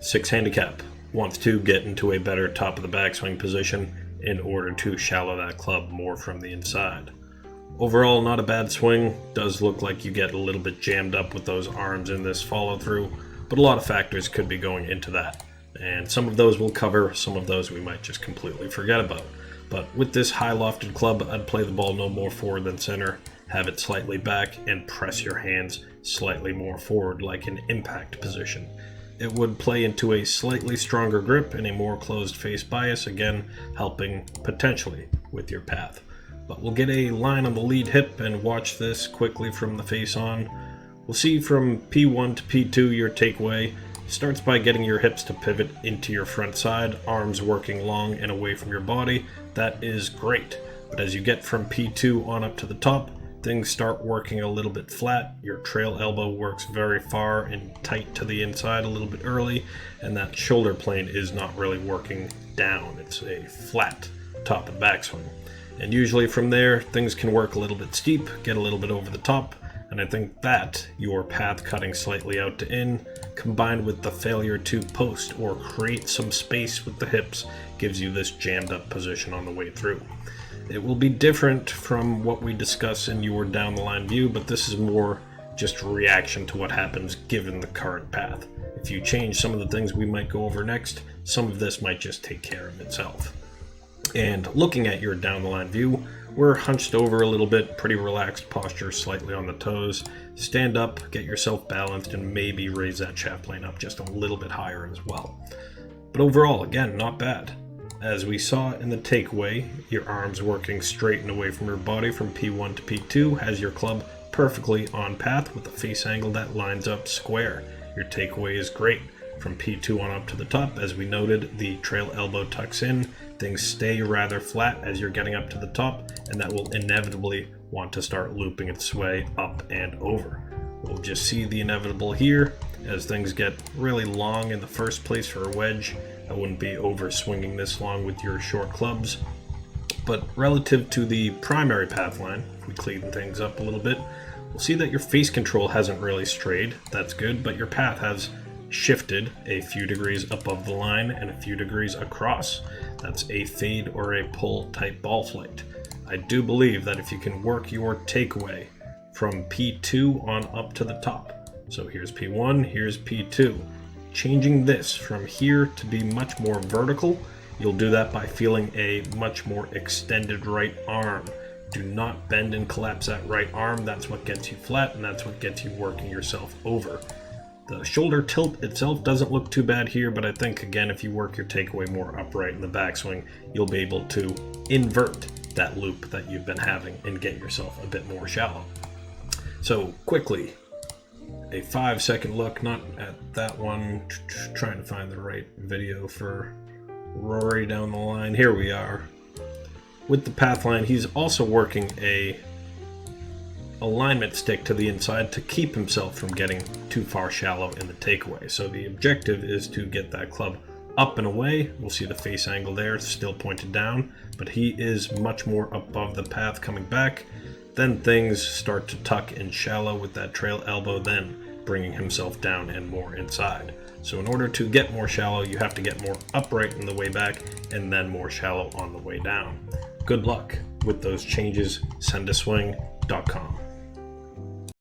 6 handicap wants to get into a better top of the backswing position in order to shallow that club more from the inside. Overall, not a bad swing. Does look like you get a little bit jammed up with those arms in this follow through, but a lot of factors could be going into that. And some of those we'll cover, some of those we might just completely forget about. But with this high lofted club, I'd play the ball no more forward than center, have it slightly back, and press your hands slightly more forward like an impact position. It would play into a slightly stronger grip and a more closed face bias, again helping potentially with your path. But we'll get a line on the lead hip and watch this quickly from the face on. We'll see from P1 to P2 your takeaway starts by getting your hips to pivot into your front side, arms working long and away from your body. That is great. But as you get from P2 on up to the top, things start working a little bit flat. Your trail elbow works very far and tight to the inside a little bit early, and that shoulder plane is not really working down. It's a flat top and backswing. And usually from there, things can work a little bit steep, get a little bit over the top, and I think that your path cutting slightly out to in, combined with the failure to post or create some space with the hips, gives you this jammed up position on the way through. It will be different from what we discuss in your down the line view, but this is more just reaction to what happens given the current path. If you change some of the things we might go over next, some of this might just take care of itself. And looking at your down the line view, we're hunched over a little bit, pretty relaxed posture, slightly on the toes. Stand up, get yourself balanced, and maybe raise that shaft plane up just a little bit higher as well. But overall, again, not bad. As we saw in the takeaway, your arms working straight and away from your body from P1 to P2 has your club perfectly on path with a face angle that lines up square. Your takeaway is great. From P2 on up to the top, as we noted, the trail elbow tucks in. Things stay rather flat as you're getting up to the top, and that will inevitably want to start looping its way up and over. We'll just see the inevitable here as things get really long in the first place for a wedge. I wouldn't be over swinging this long with your short clubs. But relative to the primary path line, if we clean things up a little bit, we'll see that your face control hasn't really strayed. That's good, but your path has shifted a few degrees above the line and a few degrees across. That's a fade or a pull type ball flight. I do believe that if you can work your takeaway from P2 on up to the top, so here's P1, here's P2, changing this from here to be much more vertical, you'll do that by feeling a much more extended right arm. Do not bend and collapse that right arm. That's what gets you flat, and that's what gets you working yourself over. The shoulder tilt itself doesn't look too bad here, but I think, again, if you work your takeaway more upright in the backswing, you'll be able to invert that loop that you've been having and get yourself a bit more shallow. So quickly, a 5-second look, not at that one, trying to find the right video for Rory down the line. Here we are. With the path line, he's also working a alignment stick to the inside to keep himself from getting too far shallow in the takeaway. So the objective is to get that club up and away. We'll see the face angle there, still pointed down, but he is much more above the path coming back. Then things start to tuck in shallow with that trail elbow, then bringing himself down and more inside. So in order to get more shallow, you have to get more upright in the way back and then more shallow on the way down. Good luck with those changes. Sendaswing.com.